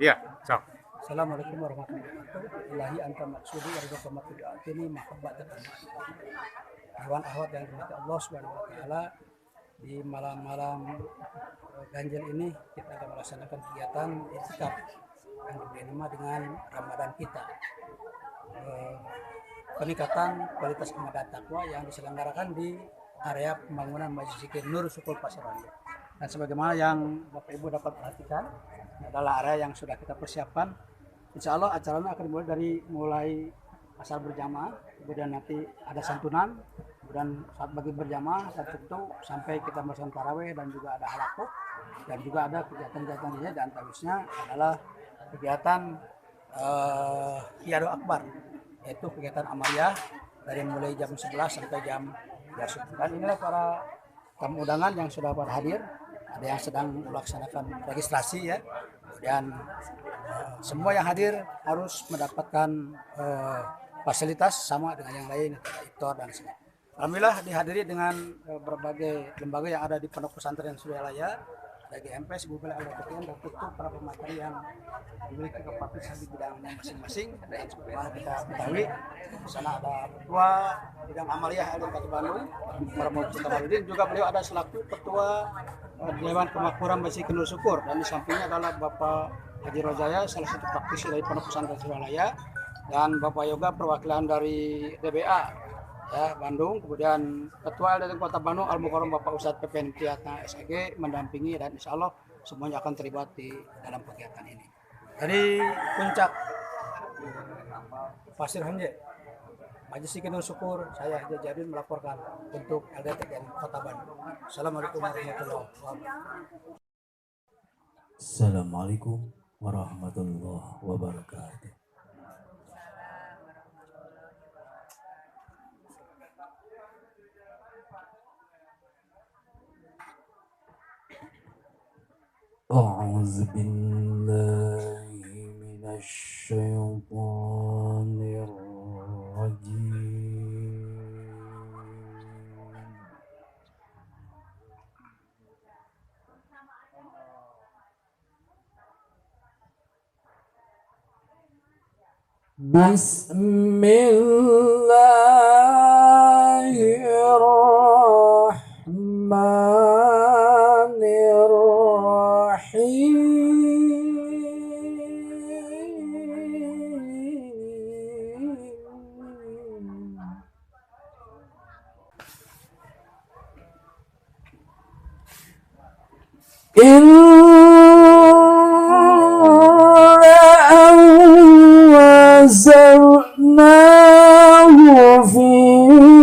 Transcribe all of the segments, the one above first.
Iya, sok. Assalamualaikum warahmatullahi wabarakatuh. Ilahi anta maksudi warga pematudu atini mahabbat dan Iwan ahwat yang dirahmati Allah Subhanahu wa taala, di malam-malam ganjil ini kita akan melaksanakan kegiatan iktikaf yang diberi nama dengan Ramadan kita. Peningkatan kualitas iman dan takwa yang diselenggarakan di area pembangunan Masjid Zikir Nur Sukul Pasir Randu. Dan sebagaimana yang Bapak Ibu dapat perhatikan, adalah area yang sudah kita persiapkan. Insya Allah acaranya akan mulai asal berjamaah, kemudian nanti ada santunan, kemudian saat bagi berjamaah dan tentu sampai kita melaksanakan taraweh dan juga ada halaqah dan juga ada kegiatan-kegiatan lainnya, dan terusnya adalah kegiatan Qiyadul Akbar, yaitu kegiatan amaliyah dari mulai jam 11 sampai jam 12. Dan inilah para tamu undangan yang sudah pada hadir, ada yang sedang melaksanakan registrasi ya, dan semua yang hadir harus mendapatkan fasilitas sama dengan yang lain, iftar dan sebagainya. Alhamdulillah dihadiri dengan berbagai lembaga yang ada di Pondok Pesantren Suryalaya, ada GMP, Gugus Al-Fatihah, dan tentu para pemateri yang memiliki kapasitas di bidangnya masing-masing. Dan sebagaimana kita ketahui, di sana ada ketua bidang amaliyah LDK Bandung, para Muhammad Kamaludin, juga beliau ada selaku ketua Dewan Kemakmuran Masjid Nur Syukur, dan di sampingnya adalah Bapak Haji Rozaya, salah satu praktisi dari Pondok Pesantren Suryalaya, dan Bapak Yoga perwakilan dari DBA ya, Bandung, kemudian Ketua LDK Kota Bandung Al Mukarram Bapak Ustadz PPN Tiyatna SAG mendampingi, dan insya Allah semuanya akan terlibat di dalam kegiatan ini. Dari puncak Pasir Hanje, Majelis Zikir Nur Syukur, saya Haji Jadin melaporkan untuk LDTKN Kota Bandung. Assalamualaikum warahmatullahi wabarakatuh. Assalamualaikum warahmatullahi wabarakatuh. أعوذ بالله من الشيطان الرجيم. بسم الله الرحمن الرحيم. أنزلناه في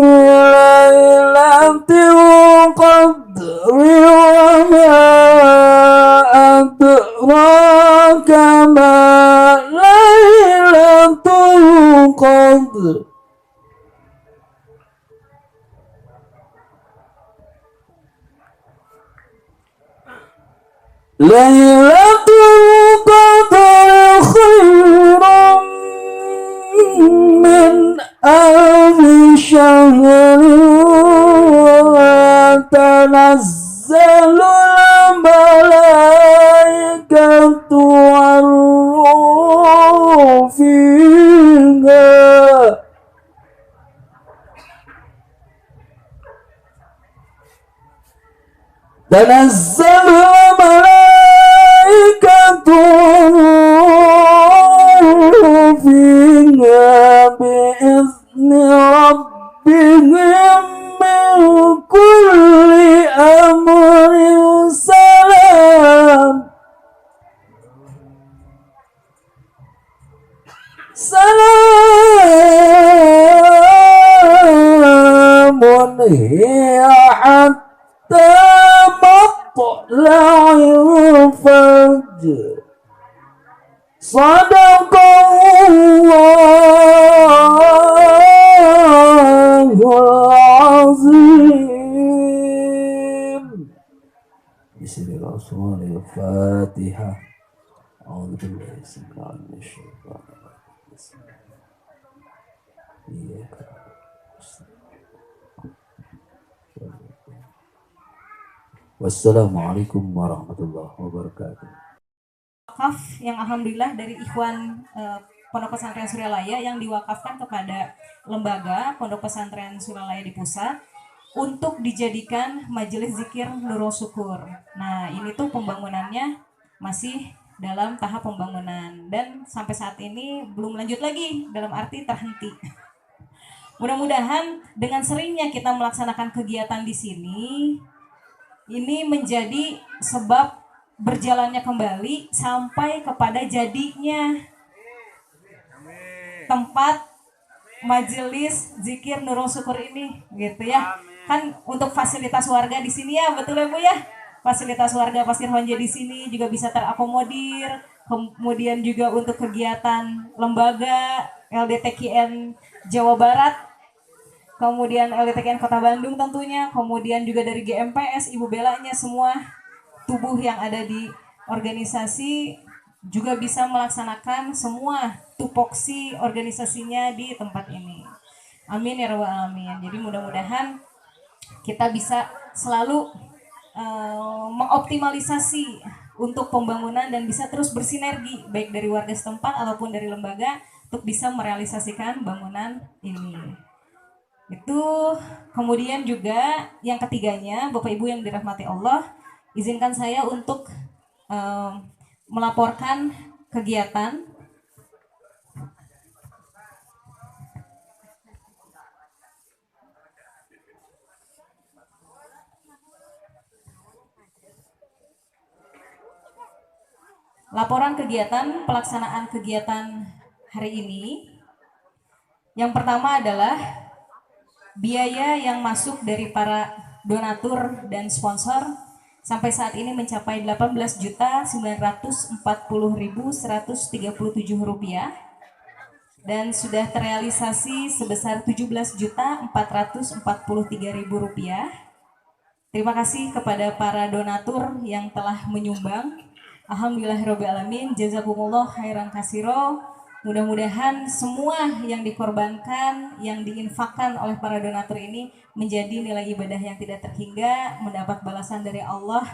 ليلة القدر وما أدراك ما ليلة القدر. ليلة القدر خير من ألف شهر تنزل الملائكة والروح فيها تنزل الملائكة والروح فيها بإذن ربهم من كل أمر سلام سلام هي حتى مطلع الفجر. صدق الله العظيم. بسم الله الفاتحة. أعوذ بالله السميع العليم من الشيطان الرجيم. إياك Wassalamualaikum warahmatullahi wabarakatuh. wakaf yang alhamdulillah dari Ikhwan Pondok Pesantren Suryalaya yang diwakafkan kepada lembaga Pondok Pesantren Suryalaya di pusat untuk dijadikan majelis zikir Nurul Syukur. Nah, ini tuh pembangunannya masih dalam tahap pembangunan dan sampai saat ini belum lanjut lagi, dalam arti terhenti. Mudah-mudahan dengan seringnya kita melaksanakan kegiatan di sini, ini menjadi sebab berjalannya kembali sampai kepada jadinya tempat majelis zikir Nurul Syukur ini, gitu ya. Kan untuk fasilitas warga di sini ya, betul ya Bu ya? Fasilitas warga Pasir Honje di sini juga bisa terakomodir. Kemudian juga untuk kegiatan lembaga LDTKN Jawa Barat, kemudian LDTKN Kota Bandung tentunya, kemudian juga dari GMPS, Ibu Belanya, semua tubuh yang ada di organisasi juga bisa melaksanakan semua tupoksi organisasinya di tempat ini. Amin ya rabbal alamin. Jadi mudah-mudahan kita bisa selalu mengoptimalisasi untuk pembangunan dan bisa terus bersinergi baik dari warga setempat ataupun dari lembaga untuk bisa merealisasikan bangunan ini. Itu kemudian juga yang ketiganya, Bapak Ibu yang dirahmati Allah, izinkan saya untuk melaporkan kegiatan laporan kegiatan pelaksanaan kegiatan hari ini. Yang pertama adalah biaya yang masuk dari para donatur dan sponsor sampai saat ini mencapai Rp18.940.137 dan sudah terrealisasi sebesar Rp17.443.000. Terima kasih kepada para donatur yang telah menyumbang. Alhamdulillahirrahmanirrahim, jazakumullah khairan kasiro. Mudah-mudahan semua yang dikorbankan, yang diinfakkan oleh para donatur ini menjadi nilai ibadah yang tidak terhingga, mendapat balasan dari Allah,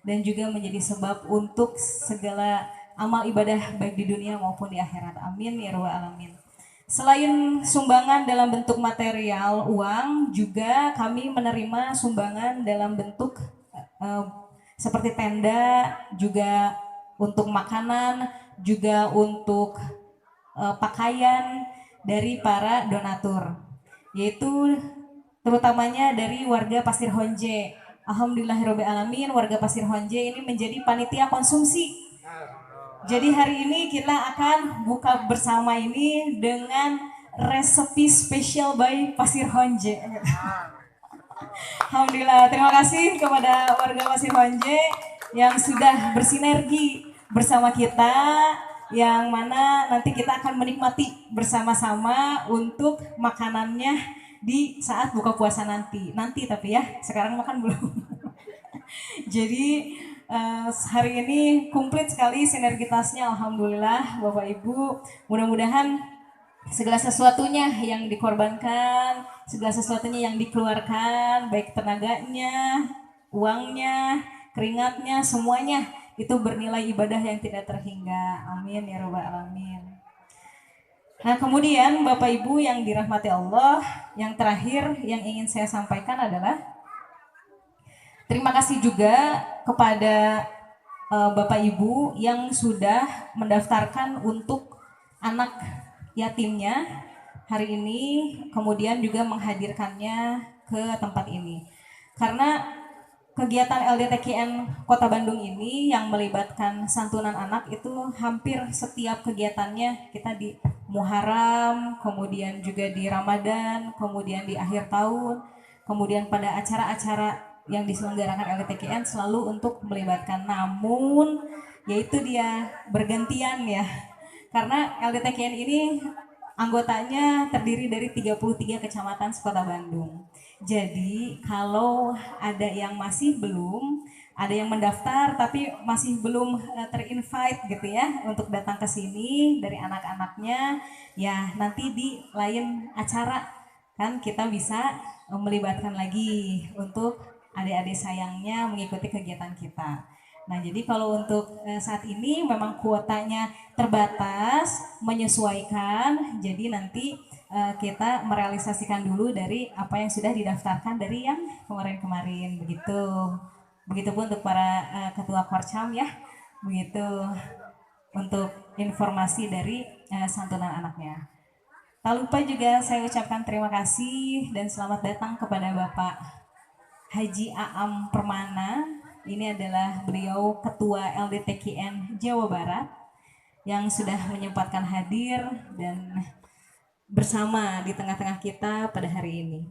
dan juga menjadi sebab untuk segala amal ibadah baik di dunia maupun di akhirat. Amin ya rabbal alamin. Selain sumbangan dalam bentuk material uang, juga kami menerima sumbangan dalam bentuk seperti tenda, juga untuk makanan, juga untuk pakaian dari para donatur, yaitu terutamanya dari warga Pasir Honje. Alhamdulillahirrahmanirrahim, warga Pasir Honje ini menjadi panitia konsumsi. Jadi hari ini kita akan buka bersama ini dengan resepi spesial by Pasir Honje. Alhamdulillah, terima kasih kepada warga Pasir Honje yang sudah bersinergi bersama kita, yang mana nanti kita akan menikmati bersama-sama untuk makanannya di saat buka puasa nanti tapi ya, sekarang makan belum. Jadi hari ini komplit sekali sinergitasnya, alhamdulillah Bapak Ibu. Mudah-mudahan segala sesuatunya yang dikorbankan, segala sesuatunya yang dikeluarkan, baik tenaganya, uangnya, keringatnya, semuanya itu bernilai ibadah yang tidak terhingga. Amin ya rabbal alamin. Nah, kemudian Bapak Ibu yang dirahmati Allah, yang terakhir yang ingin saya sampaikan adalah terima kasih juga kepada Bapak Ibu yang sudah mendaftarkan untuk anak yatimnya hari ini, kemudian juga menghadirkannya ke tempat ini. Karena kegiatan LDTKN Kota Bandung ini yang melibatkan santunan anak itu hampir setiap kegiatannya kita di Muharram, kemudian juga di Ramadan, kemudian di akhir tahun, kemudian pada acara-acara yang diselenggarakan LDTKN selalu untuk melibatkan, namun yaitu dia bergantian ya. Karena LDTKN ini anggotanya terdiri dari 33 kecamatan sekota Bandung. Jadi kalau ada yang masih belum, ada yang mendaftar tapi masih belum terinvite gitu ya untuk datang ke sini dari anak-anaknya, ya nanti di lain acara kan kita bisa melibatkan lagi untuk adik-adik sayangnya mengikuti kegiatan kita. Nah, jadi kalau untuk saat ini memang kuotanya terbatas, menyesuaikan. Jadi nanti kita merealisasikan dulu dari apa yang sudah didaftarkan dari yang kemarin-kemarin begitu. Begitupun untuk para ketua Korcam ya. Begitu untuk informasi dari santunan anaknya. Tak lupa juga saya ucapkan terima kasih dan selamat datang kepada Bapak Haji Aam Permana. Ini adalah beliau Ketua LDTKN Jawa Barat yang sudah menyempatkan hadir dan bersama di tengah-tengah kita pada hari ini.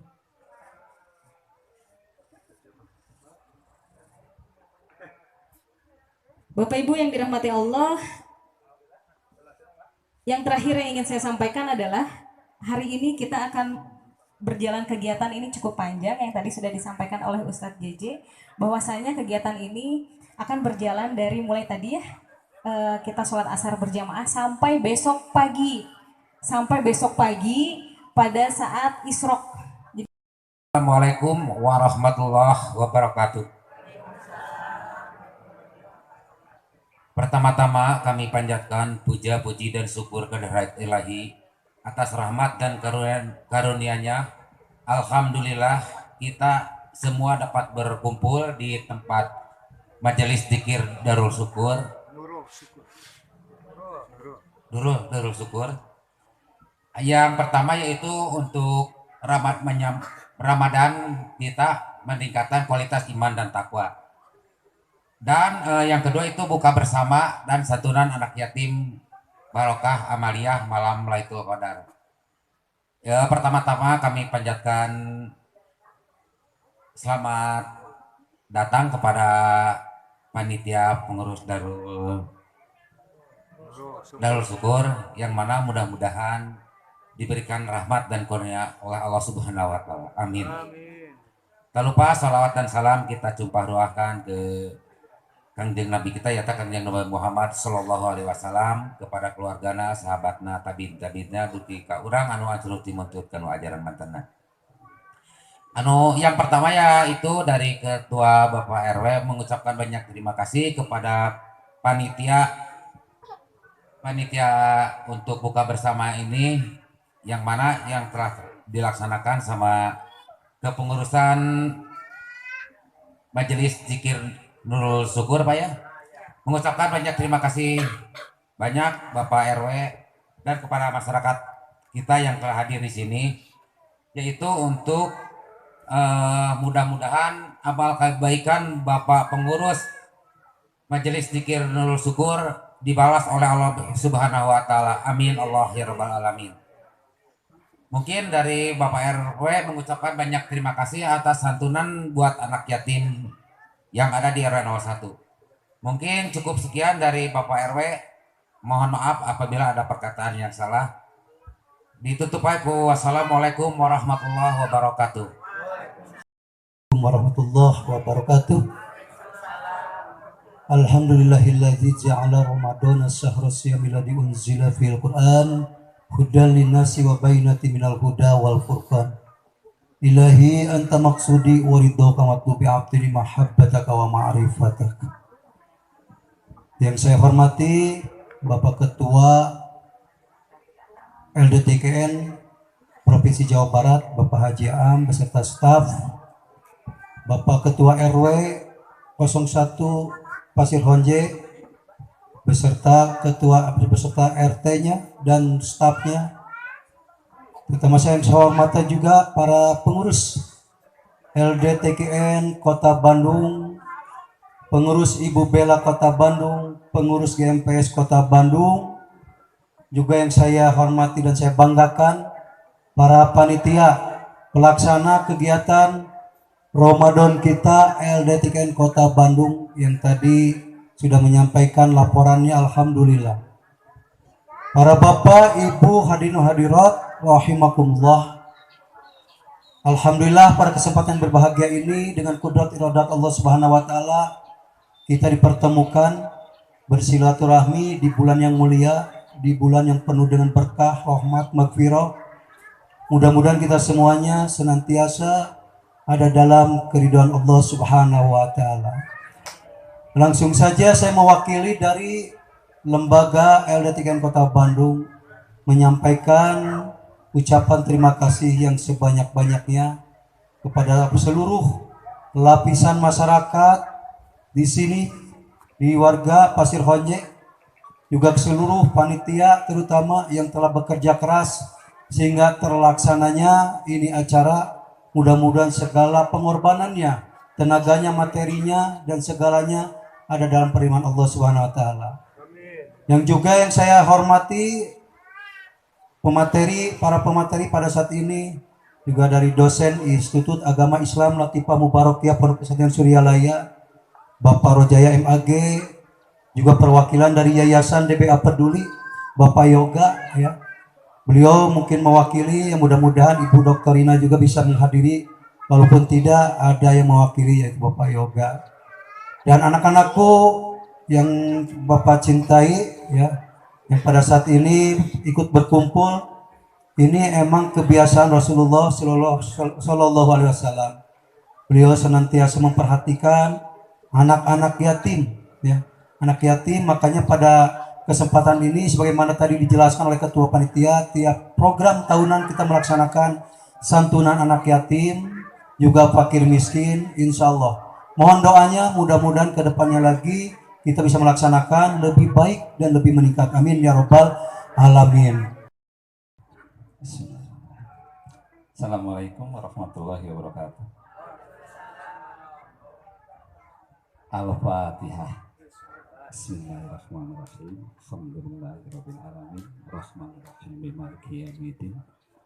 Bapak Ibu yang dirahmati Allah, yang terakhir yang ingin saya sampaikan adalah hari ini kita akan berjalan kegiatan ini cukup panjang yang tadi sudah disampaikan oleh Ustadz JJ, bahwasanya kegiatan ini akan berjalan dari mulai tadi ya kita sholat asar berjamaah sampai besok pagi pada saat isrok. Assalamualaikum warahmatullahi wabarakatuh. Pertama-tama kami panjatkan puja, puji, dan syukur kehadirat ilahi atas rahmat dan karunia-Nya. Alhamdulillah kita semua dapat berkumpul di tempat majelis zikir Darul Syukur. Darul Syukur. Yang pertama yaitu untuk Ramadan kita meningkatkan kualitas iman dan takwa. Dan yang kedua itu buka bersama dan santunan anak yatim Barokah Amaliyah malam Lailatul Qadar. Ya, pertama-tama kami panjatkan selamat datang kepada panitia pengurus Darul Syukur yang mana mudah-mudahan diberikan rahmat dan kurnia oleh Allah Subhanahu wa taala. Amin. Tak lupa salawat dan salam kita ruahkan ke Kangjeng Nabi kita yaitu Kangjeng Nabi Muhammad sallallahu alaihi wasallam, kepada keluargana, sahabatna, tabi'in-tabi'inna duti ka urang anu ajrut dimuntutkeun ajaran mantena. Yang pertama yaitu dari Ketua Bapak RW mengucapkan banyak terima kasih kepada panitia untuk buka bersama ini yang mana yang telah dilaksanakan sama kepengurusan Majelis Zikir Nurul Syukur Pak ya. Mengucapkan banyak terima kasih banyak Bapak RW dan kepada masyarakat kita yang telah hadir di sini, yaitu untuk mudah-mudahan amal kebaikan Bapak pengurus Majelis Zikir Nurul Syukur dibalas oleh Allah Subhanahu wa taala. Amin Allah ya rabbal alamin. Mungkin dari Bapak RW mengucapkan banyak terima kasih atas santunan buat anak yatim yang ada di RW 01. Mungkin cukup sekian dari Bapak RW. Mohon maaf apabila ada perkataan yang salah. Ditutup aja. Wassalamualaikum warahmatullahi wabarakatuh. Warahmatullahi wabarakatuh. Alhamdulillahilladzi ja'ala Ramadana syahra siyamil ladzi unzila fil Qur'an hudan linnasi wa bainatin minal huda wal furqan. Ilahi anta maksudi wa ridhoka matlubi abdi mahabbataka wa ma'rifataka. Yang saya hormati Bapak Ketua LDTKN Provinsi Jawa Barat, Bapak Haji Aam beserta staf, Bapak Ketua RW 01 Pasir Honje beserta RT-nya dan stafnya. Terutama saya hormati juga para pengurus LDTKN Kota Bandung, pengurus Ibu Bella Kota Bandung, pengurus GMPS Kota Bandung, juga yang saya hormati dan saya banggakan para panitia pelaksana kegiatan Ramadan kita LDTKN Kota Bandung yang tadi sudah menyampaikan laporannya. Alhamdulillah. Para bapak, ibu, hadirin hadirat rahimakumullah. Alhamdulillah pada kesempatan berbahagia ini dengan kudrat iradat Allah Subhanahu wa taala kita dipertemukan bersilaturahmi di bulan yang mulia, di bulan yang penuh dengan berkah, rahmat, maghfirah. Mudah-mudahan kita semuanya senantiasa ada dalam keridhaan Allah Subhanahu wa taala. Langsung saja saya mewakili dari Lembaga LD3N Kota Bandung menyampaikan ucapan terima kasih yang sebanyak-banyaknya kepada seluruh lapisan masyarakat di sini, di warga Pasir Honjek, juga seluruh panitia terutama yang telah bekerja keras sehingga terlaksananya ini acara. Mudah-mudahan segala pengorbanannya, tenaganya, materinya, dan segalanya ada dalam firman Allah Subhanahu wa taala. Yang juga yang saya hormati para pemateri pada saat ini juga dari dosen Institut Agama Islam Latifah Mubarakiyah Pondok Pesantren Suryalaya, Bapak Rojaya MAG, juga perwakilan dari Yayasan DBA Peduli, Bapak Yoga ya. Beliau mungkin mewakili, yang mudah-mudahan Ibu Dr. Rina juga bisa menghadiri, walaupun tidak ada yang mewakili yaitu Bapak Yoga. Dan anak-anakku yang Bapak cintai ya, yang pada saat ini ikut berkumpul, ini emang kebiasaan Rasulullah Shallallahu Alaihi Wasallam. Beliau senantiasa memperhatikan anak-anak yatim, ya, anak yatim. Makanya pada kesempatan ini, sebagaimana tadi dijelaskan oleh Ketua Panitia, tiap program tahunan kita melaksanakan santunan anak yatim, juga fakir miskin, insya Allah. Mohon doanya, mudah-mudahan kedepannya lagi kita bisa melaksanakan lebih baik dan lebih meningkat. Amin ya robbal alamin. Assalamualaikum warahmatullahi wabarakatuh. Al-Fatihah. Bismillahirrahmanirrahim. Alhamdulillahirabbil alamin. Rahmanirrahim. Maliki yaumiddin.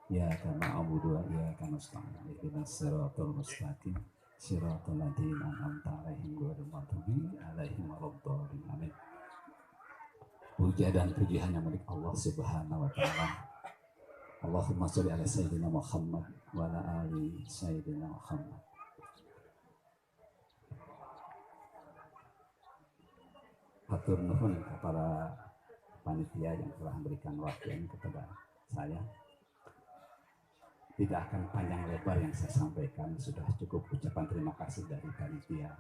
Iyyaka na'budu wa iyyaka nasta'in. Ihdinas siratal mustaqim. Siratal ladzina an'amta 'alaihim ghairil maghdubi 'alaihim waladdallin. Amin. Puja dan puji hanya milik Allah Subhanahu wa taala. Allahumma sholli ala sayyidina Muhammad wa ala ali sayyidina Muhammad. Hatur nuhun kepada panitia yang telah memberikan waktu ini kepada saya. Tidak akan panjang lebar yang saya sampaikan, sudah cukup ucapan terima kasih dari panitia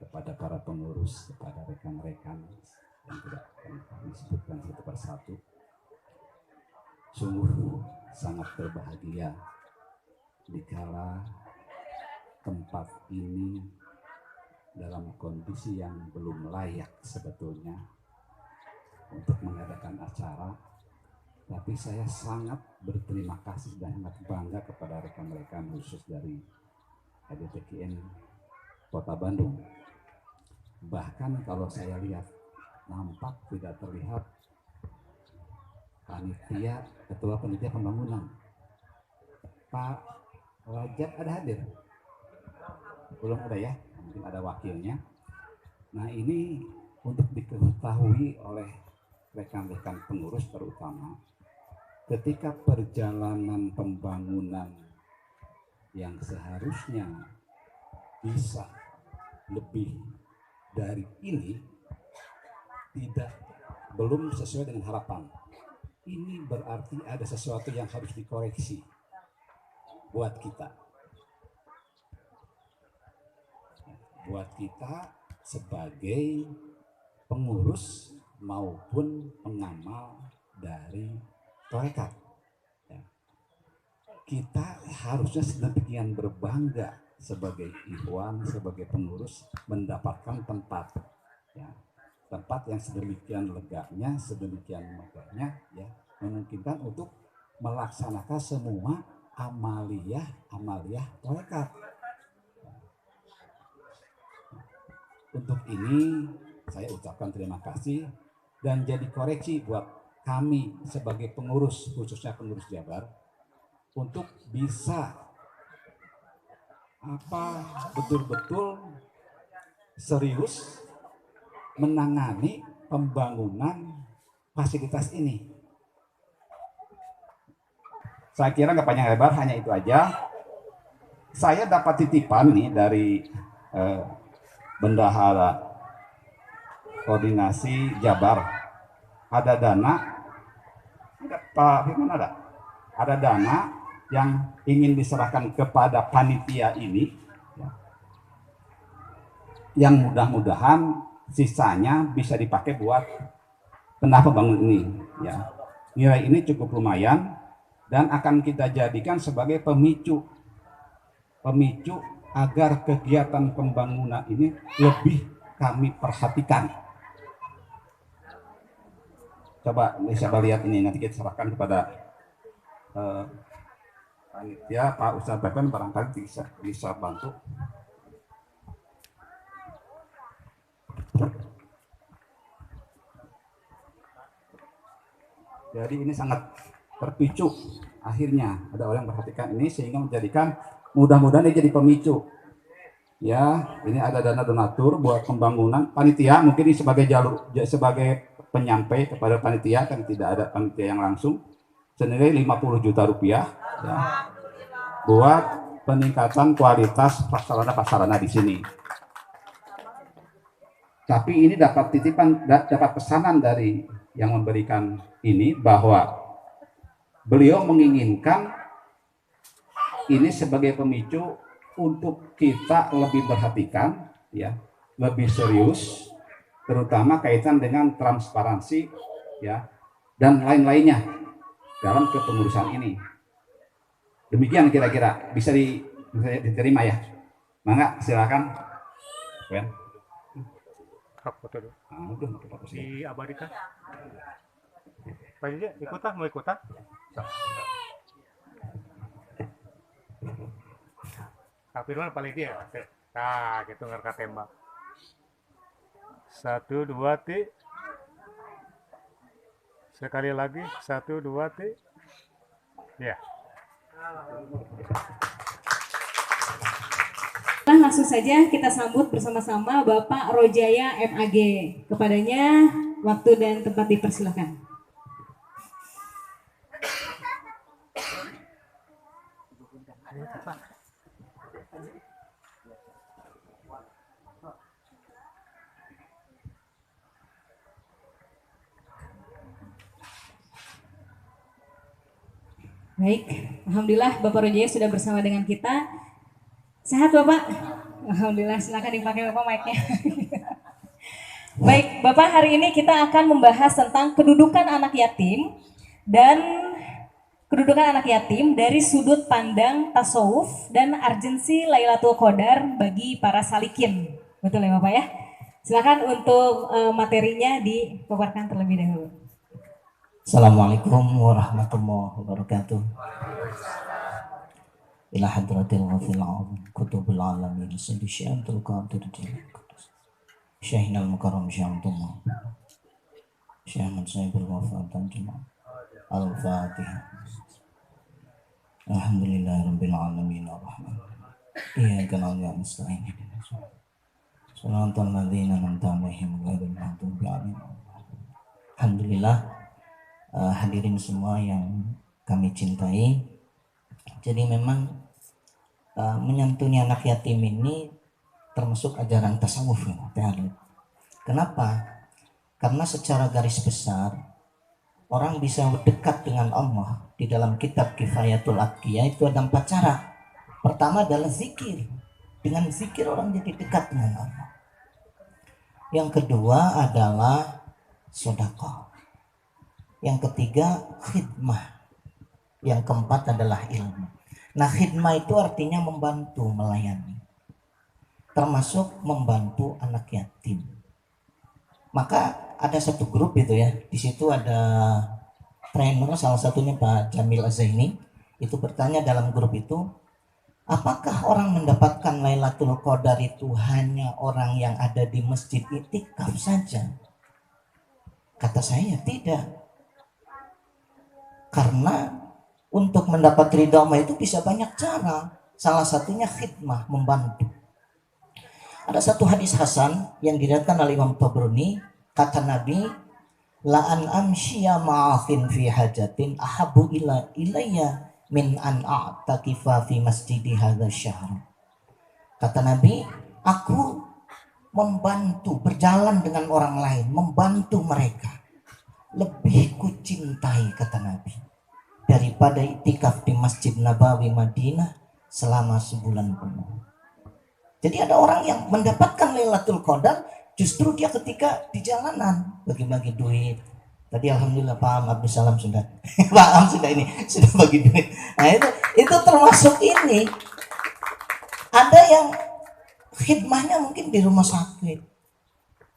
kepada para pengurus, kepada rekan-rekan yang tidak akan kami sebutkan satu persatu. Sungguh sangat berbahagia dikala tempat ini dalam kondisi yang belum layak sebetulnya untuk mengadakan acara. Tapi saya sangat berterima kasih dan sangat bangga kepada rekan-rekan khusus dari LD3N Kota Bandung. Bahkan kalau saya lihat, nampak tidak terlihat panitia, ketua panitia pembangunan Pak Rajab ada hadir? Belum ada ya, mungkin ada wakilnya. Nah ini untuk diketahui oleh rekan-rekan pengurus terutama, ketika perjalanan pembangunan yang seharusnya bisa lebih dari ini belum sesuai dengan harapan. Ini berarti ada sesuatu yang harus dikoreksi buat kita sebagai pengurus maupun pengamal dari Torekat. Kita harusnya sedemikian berbangga sebagai ikhwan, sebagai pengurus mendapatkan tempat, ya, tempat yang sedemikian leganya, sedemikian megahnya, ya, memungkinkan untuk melaksanakan semua amaliyah Torekat. Untuk ini saya ucapkan terima kasih dan jadi koreksi buat kami sebagai pengurus, khususnya pengurus Jabar, untuk bisa betul-betul serius menangani pembangunan fasilitas ini. Saya kira nggak panjang lebar, hanya itu aja. Saya dapat titipan nih dari Bendahara Koordinasi Jabar. Ada dana, Pak Firman ada dana yang ingin diserahkan kepada panitia ini, ya, yang mudah-mudahan sisanya bisa dipakai buat tenda pembangun ini ya. Nilai ini cukup lumayan dan akan kita jadikan sebagai pemicu agar kegiatan pembangunan ini lebih kami perhatikan. Coba bisa lihat ini, nanti kita serahkan kepada panitia. Pak Ustadz Pepen barangkali bisa bantu. Jadi ini sangat terpicu, akhirnya ada orang perhatikan ini sehingga menjadikan mudah-mudahan ini jadi pemicu. Ya, ini ada dana donatur buat pembangunan panitia, mungkin ini sebagai sebagai penyampai kepada panitia, kan tidak ada panitia yang langsung, senilai 50 juta rupiah ya, buat peningkatan kualitas prasarana di sini. Tapi ini dapat titipan, dapat pesanan dari yang memberikan ini bahwa beliau menginginkan ini sebagai pemicu untuk kita lebih perhatikan ya, lebih serius, terutama kaitan dengan transparansi ya dan lain-lainnya dalam kepengurusan ini. Demikian kira-kira bisa diterima ya. Mangga silakan. Ben. Foto dulu. Udah, Diabadikan. Pak Jija, ikutan, mau ikutan? Tapi dulu paling dia. Nah, gitu ngerka tembak. 1, 2, ti. Sekali lagi, 1, 2, ti. Ya. Nah, langsung saja kita sambut bersama-sama Bapak Rojaya MAG. Kepadanya waktu dan tempat dipersilakan. Baik, alhamdulillah Bapak Rojaya sudah bersama dengan kita. Sehat Bapak? Alhamdulillah, silakan dipakai Bapak mic-nya. Baik, Bapak, hari ini kita akan membahas tentang kedudukan anak yatim dari sudut pandang tasawuf dan urgensi Lailatul Qadar bagi para salikin. Betul ya Bapak ya? Silakan untuk materinya dipaparkan terlebih dahulu. Assalamualaikum warahmatullahi wabarakatuh. Ila hadratil ghafil azim kutubul alamin sayyidi syaikhul qadir jilal qudus Syekhna al-mukarram syaikhullah Syekh Mansayibul wafatan jemaah al-fatihah. Alhamdulillahirabbil alamin arrahman iyyaka na'budu wa nasta'in ihdinas siratal ladzina an'amta 'alaihim ghairil maghdubi 'alaihim. Alhamdulillah. Hadirin semua yang kami cintai, jadi memang menyantuni anak yatim ini termasuk ajaran tasawuf ya. Kenapa? Karena secara garis besar orang bisa dekat dengan Allah di dalam kitab Kifayatul Atqiyah itu ada 4 cara. Pertama adalah zikir. Dengan zikir orang jadi dekat dengan Allah. Yang kedua adalah sedekah. Yang ketiga khidmah. Yang keempat adalah ilmu. Nah, khidmah itu artinya membantu, melayani. Termasuk membantu anak yatim. Maka ada satu grup itu ya. Di situ ada trainer, salah satunya Pak Jamil Azaini. Itu bertanya dalam grup itu, apakah orang mendapatkan Lailatul Qadar itu hanya orang yang ada di masjid itikaf saja? Kata saya tidak. Karena untuk mendapat ridha Allah itu bisa banyak cara. Salah satunya khidmah, membantu. Ada satu hadis hasan yang diriwayatkan oleh Imam Tabrani, kata Nabi, la an amshiya ma'afin fi hajatin ahabbu ilayya min an a'takifa fi masjidi hadza syahr. Kata Nabi, aku membantu, berjalan dengan orang lain, membantu mereka, lebih kucintai, kata Nabi, daripada itikaf di Masjid Nabawi Madinah selama sebulan penuh. Jadi ada orang yang mendapatkan Lailatul Qadar justru dia ketika di jalanan bagi-bagi duit. Tadi alhamdulillah Pak Abdul Salam sudah Pak Am sudah ini sudah bagi duit. Nah itu termasuk ini. Ada yang khidmahnya mungkin di rumah sakit.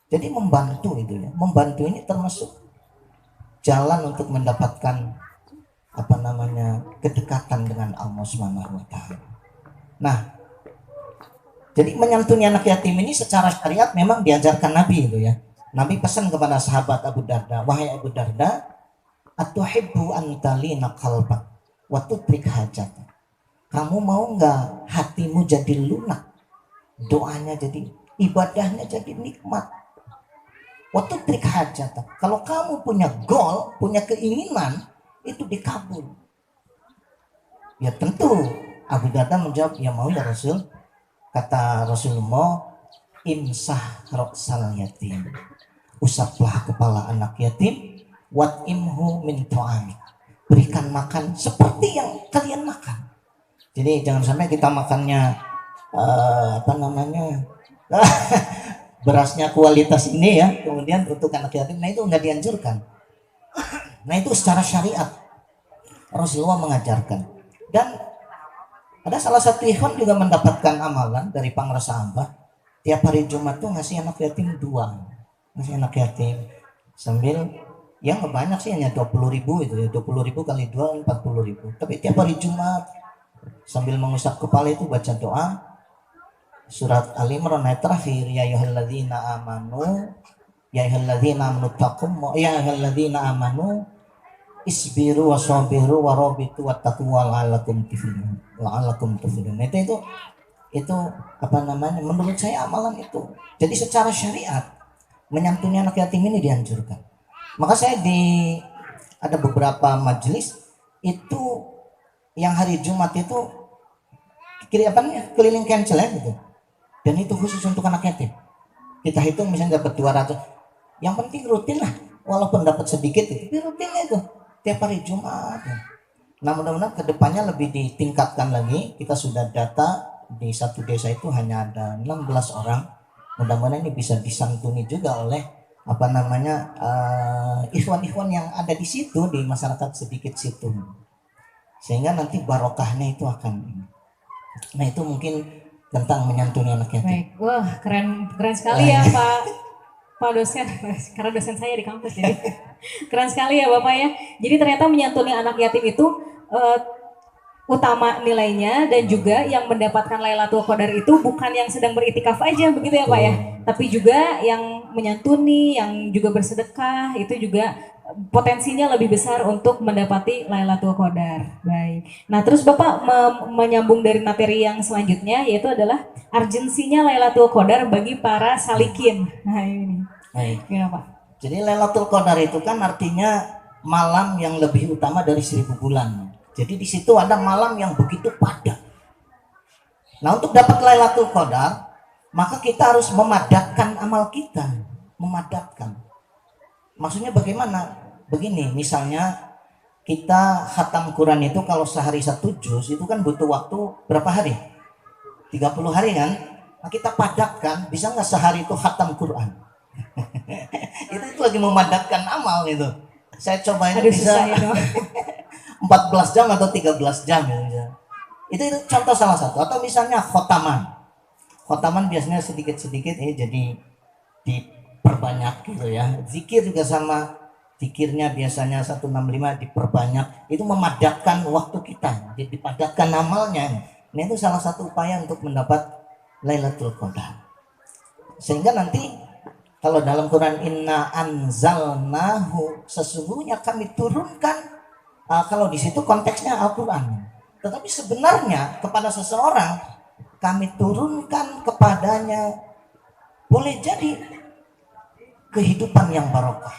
Jadi membantu itu ya. Membantu ini termasuk jalan untuk mendapatkan apa namanya kedekatan dengan Allah Subhanahu wa taala. Nah, jadi menyantuni anak yatim ini secara syariat memang diajarkan Nabi itu ya. Nabi pesan kepada sahabat Abu Darda, wahai Abu Darda, atuhibbu an talina qalbak wa tutrik hajat. Kamu mau nggak hatimu jadi lunak, doanya jadi, ibadahnya jadi nikmat. Wa tutrik hajat. Kalau kamu punya goal, punya keinginan, itu dikabul. Ya tentu Abu Darda menjawab, ya mau ya Rasul. Kata Rasulullah, imsah roksal yatim, usaplah kepala anak yatim, wat imhu min to'amik, berikan makan seperti yang kalian makan. Jadi jangan sampai kita makannya apa namanya berasnya kualitas ini ya, kemudian untuk anak yatim, nah itu nggak dianjurkan. Nah itu secara syariat Rasulullah mengajarkan. Dan ada salah satu ikhwan juga mendapatkan amalan dari Pangrasa Ambah, tiap hari Jumat tuh ngasih anak yatim 2, ngasih anak yatim sambil yang banyak sih hanya 20.000 itu ya, 20.000 kali 2 40.000. Tapi tiap hari Jumat sambil mengusap kepala itu baca doa surat Al-Imran ayat terakhir, ya ayyuhalladzina amanu taqum ya ayyuhalladzina amanu isbiru wasabiru warabitu wattaqu la'allakum tuflihun. Itu apa namanya, menurut saya amalan itu. Jadi secara syariat menyantuni anak yatim ini dianjurkan. Maka saya ada beberapa majelis itu yang hari Jumat itu keliling cancel ya gitu. Dan itu khusus untuk anak yatim. Kita hitung misalnya dapat 200. Yang penting rutin lah, walaupun dapat sedikit itu, tapi rutinnya itu tiap hari Jumat. Nah mudah-mudahan kedepannya lebih ditingkatkan lagi. Kita sudah data di satu desa itu hanya ada 16 orang. Mudah-mudahan ini bisa disantuni juga oleh apa namanya ikhwan-ikhwan yang ada di situ, di masyarakat sedikit situ, sehingga nanti barokahnya itu akan. Nah itu mungkin tentang menyantuni anak yatim. Baik, wah keren sekali ya Pak dosen, karena dosen saya di kampus jadi keren sekali ya Bapak ya. Jadi ternyata menyantuni anak yatim itu utama nilainya, dan juga yang mendapatkan Lailatul Qadar itu bukan yang sedang beritikaf aja begitu ya Pak ya, tapi juga yang menyantuni, yang juga bersedekah, itu juga potensinya lebih besar untuk mendapati Lailatul Qadar. Baik. Nah, terus Bapak menyambung dari materi yang selanjutnya, yaitu adalah urgensinya Lailatul Qadar bagi para salikin. Nah, ini. Baik. Gimana Pak? Jadi Lailatul Qadar itu kan artinya malam yang lebih utama dari 1000 bulan. Jadi di situ ada malam yang begitu padat. Nah, untuk dapat Lailatul Qadar, maka kita harus memadatkan amal kita, memadatkan. Maksudnya bagaimana? Begini, misalnya kita khatam Quran itu kalau sehari 1 juz itu kan butuh waktu berapa hari? 30 hari kan? Nah, kita padatkan, bisa nggak sehari itu khatam Quran? itu lagi memadatkan amal itu. Saya coba ini bisa 14 jam atau 13 jam ya. Itu contoh salah satu. Atau misalnya khotaman. Khotaman biasanya sedikit-sedikit jadi diperbanyak gitu ya. Zikir juga sama. Zikirnya biasanya 165 diperbanyak. Itu memadatkan waktu kita. Jadi dipadatkan amalnya. Nah itu salah satu upaya untuk mendapat Lailatul Qadar. Sehingga nanti kalau dalam Quran inna anzalnahu, sesungguhnya kami turunkan, kalau di situ konteksnya Al-Quran. Tetapi sebenarnya kepada seseorang kami turunkan kepadanya boleh jadi kehidupan yang barokah,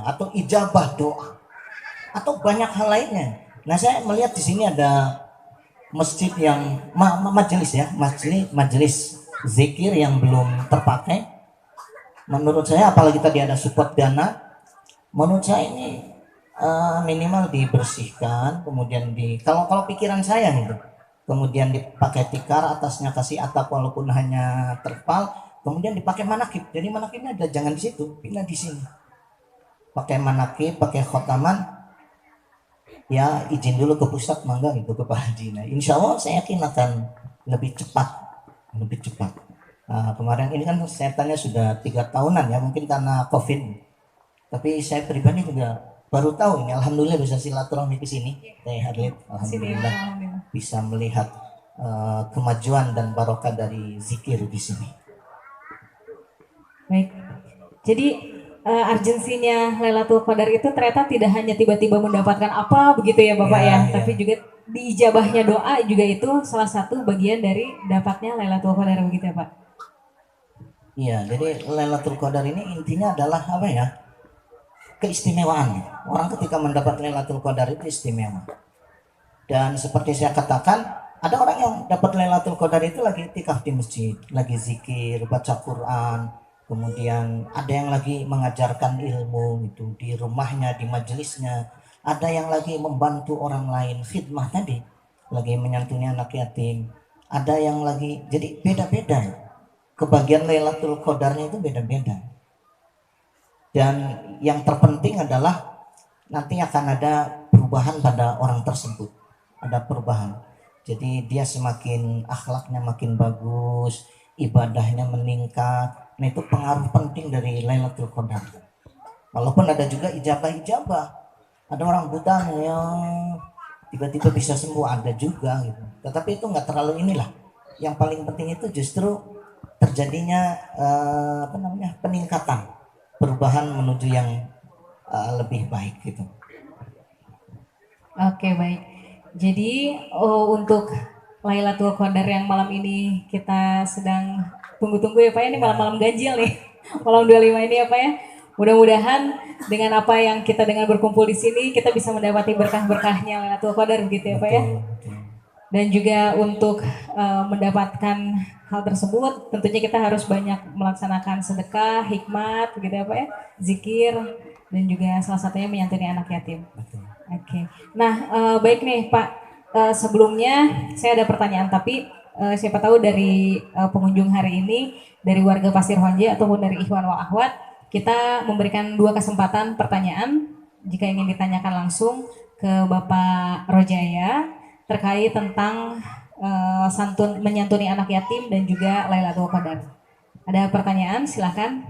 atau ijabah doa, atau banyak hal lainnya. Nah saya melihat di sini ada masjid yang majelis ya, majelis zikir yang belum terpakai. Menurut saya apalagi tadi ada support dana, menurut saya ini minimal dibersihkan, kemudian kalau pikiran saya gitu, kemudian dipakai tikar, atasnya kasih atap walaupun hanya terpal, kemudian dipakai manakib. Jadi manakibnya ada jangan di situ, pindah di sini. Pakai manakib, pakai khotaman, ya izin dulu ke pusat mangga gitu ke Pak Haji. Nah, insya Allah saya yakin akan lebih cepat, lebih cepat. Nah, kemarin ini kan saya tanya sudah 3 tahunan ya, mungkin karena COVID. Tapi saya pribadi juga baru tahu ini, alhamdulillah bisa silaturahmi ke sini. Saya hadir, alhamdulillah bisa melihat kemajuan dan barokah dari zikir di sini. Baik. Jadi urgensinya Lailatul Qadar itu ternyata tidak hanya tiba-tiba mendapatkan apa begitu ya Bapak ya, tapi juga diijabahnya doa juga itu salah satu bagian dari dapatnya Lailatul Qadar begitu ya Pak. Iya, jadi Lailatul Qadar ini intinya adalah apa ya? Keistimewaan. Orang ketika mendapat Lailatul Qadar itu istimewa. Dan seperti saya katakan, ada orang yang dapat Lailatul Qadar itu lagi itikaf di masjid, lagi zikir, baca Quran, kemudian ada yang lagi mengajarkan ilmu itu di rumahnya, di majelisnya, ada yang lagi membantu orang lain, khidmah tadi, lagi menyantuni anak yatim, ada yang lagi, jadi beda-beda. Kebagian Lailatul Qadarnya itu beda-beda. Dan yang terpenting adalah nanti akan ada perubahan pada orang tersebut. Ada perubahan. Jadi dia semakin akhlaknya makin bagus, ibadahnya meningkat. Nah itu pengaruh penting dari Lailatul Qadar. Walaupun ada juga ijabah-ijabah. Ada orang buta yang tiba-tiba bisa sembuh, ada juga gitu. Tetapi itu nggak terlalu inilah. Yang paling penting itu justru terjadinya peningkatan, perubahan menuju yang lebih baik gitu. Oke, baik. Jadi untuk Lailatul Qadar yang malam ini kita sedang tunggu-tunggu ya Pak ya, ini malam-malam ganjil nih. Malam 25 ini ya Pak ya. Mudah-mudahan dengan apa yang kita dengan berkumpul di sini kita bisa mendapati berkah-berkahnya Lailatul Qadar gitu ya Pak ya. Dan juga untuk mendapatkan hal tersebut tentunya kita harus banyak melaksanakan sedekah, hikmat begitu ya Pak ya, zikir, dan juga salah satunya menyantuni anak yatim. Oke. Nah baik nih Pak, sebelumnya saya ada pertanyaan tapi siapa tahu dari pengunjung hari ini dari warga Pasir Honje ataupun dari Ikhwan wal Akhwat, kita memberikan 2 kesempatan pertanyaan jika ingin ditanyakan langsung ke Bapak Rojaya terkait tentang menyantuni anak yatim dan juga Lailatul Qadar. Ada pertanyaan? Silahkan.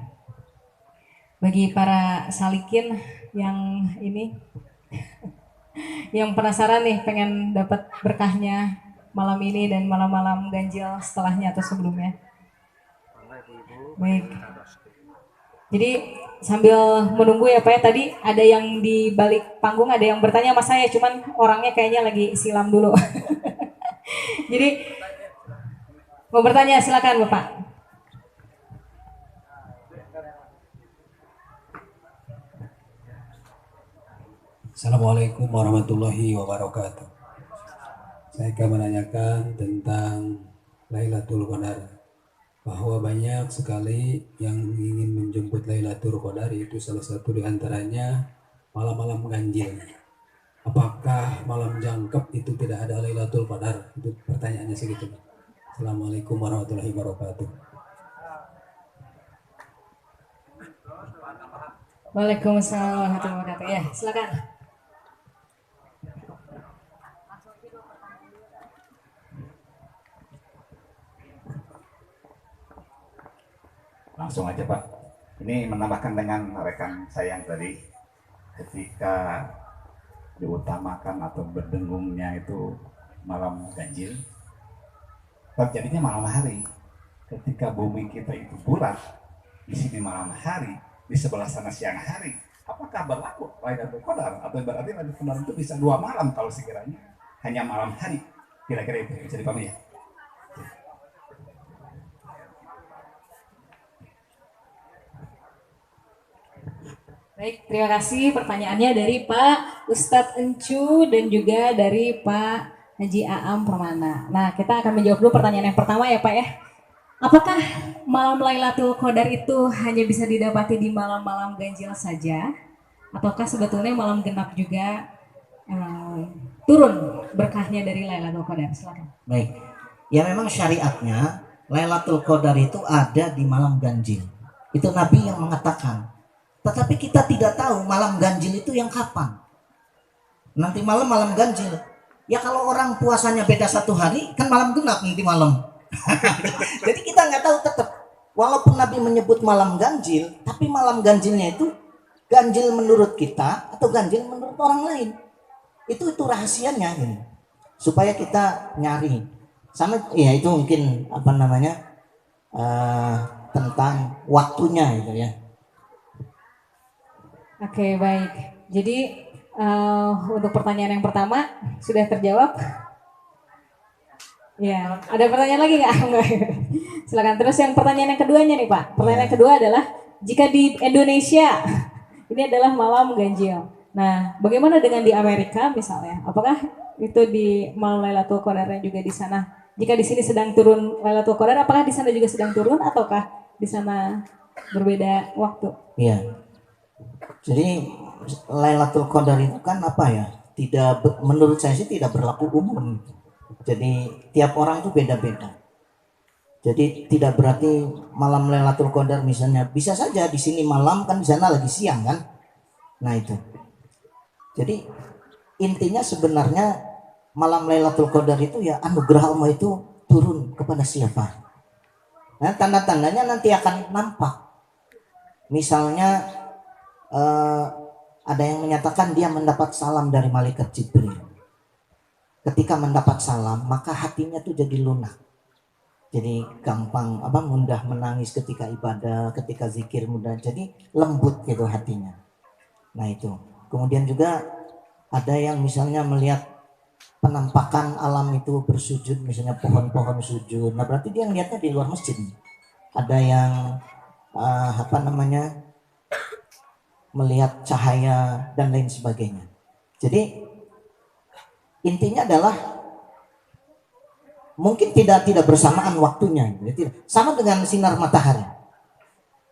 Bagi para salikin yang ini, yang penasaran nih pengen dapat berkahnya malam ini dan malam-malam ganjil setelahnya atau sebelumnya. Baik. Jadi sambil menunggu ya Pak ya, tadi ada yang di balik panggung ada yang bertanya sama saya, cuman orangnya kayaknya lagi silam dulu. Jadi mau bertanya silakan Bapak. Assalamualaikum warahmatullahi wabarakatuh. Saya akan menanyakan tentang Lailatul Qadar, bahwa banyak sekali yang ingin menjemput Lailatul Qadar, itu salah satu diantaranya malam-malam ganjil. Apakah malam jangkep itu tidak ada Lailatul Qadar? Itu pertanyaannya segitu. Assalamualaikum warahmatullahi wabarakatuh. Waalaikumsalam warahmatullahi wabarakatuh. Ya, silakan. Langsung aja Pak. Ini menambahkan dengan rekan saya yang tadi, ketika diutamakan atau berdengungnya itu malam ganjil, terjadinya malam hari. Ketika bumi kita itu bulat, di sini malam hari, di sebelah sana siang hari. Apakah berlaku Lailatul Qadar atau berarti Lailatul Qadar itu bisa 2 malam kalau sekiranya hanya malam hari? Kira-kira itu bisa dipahami ya? Baik, terima kasih pertanyaannya dari Pak Ustadz Encu dan juga dari Pak Haji Aam Permana. Nah, kita akan menjawab dulu pertanyaan yang pertama ya Pak ya. Apakah malam Lailatul Qadar itu hanya bisa didapati di malam-malam ganjil saja? Ataukah sebetulnya malam genap juga turun berkahnya dari Lailatul Qadar? Silakan. Baik. Ya memang syariatnya Lailatul Qadar itu ada di malam ganjil. Itu Nabi yang mengatakan. Tetapi kita tidak tahu malam ganjil itu yang kapan. Nanti malam ganjil. Ya kalau orang puasanya beda 1 hari, kan malam genap nanti malam. Jadi kita nggak tahu tetap. Walaupun Nabi menyebut malam ganjil, tapi malam ganjilnya itu ganjil menurut kita atau ganjil menurut orang lain. Itu rahasianya ini. Supaya kita nyari. Sama ya itu mungkin apa namanya? Tentang waktunya gitu ya. Oke, baik. Jadi untuk pertanyaan yang pertama sudah terjawab. Ya, ada pertanyaan lagi nggak? Silakan. Terus yang pertanyaan yang keduanya nih Pak. Pertanyaan yang kedua adalah jika di Indonesia ini adalah malam ganjil. Nah, bagaimana dengan di Amerika misalnya? Apakah itu di malam Lailatul Qadarnya juga di sana? Jika di sini sedang turun Lailatul Qadar, apakah di sana juga sedang turun ataukah di sana berbeda waktu? Iya. Jadi Lailatul Qadar itu kan apa ya? Menurut saya sih tidak berlaku umum. Jadi tiap orang tuh beda-beda. Jadi tidak berarti malam Lailatul Qadar misalnya bisa saja di sini malam kan di sana lagi siang kan. Nah itu. Jadi intinya sebenarnya malam Lailatul Qadar itu ya anugerah Allah itu turun kepada siapa. Nah tanda-tandanya nanti akan nampak. Misalnya ada yang menyatakan dia mendapat salam dari malaikat Jibril. Ketika mendapat salam, maka hatinya tuh jadi lunak. Jadi gampang mudah menangis ketika ibadah, ketika zikir mudah. Jadi lembut gitu hatinya. Nah itu. Kemudian juga ada yang misalnya melihat penampakan alam itu bersujud, misalnya pohon-pohon sujud. Nah berarti dia ngeliatnya di luar masjid. Ada yang melihat cahaya dan lain sebagainya. Jadi intinya adalah mungkin tidak bersamaan waktunya, sama dengan sinar matahari.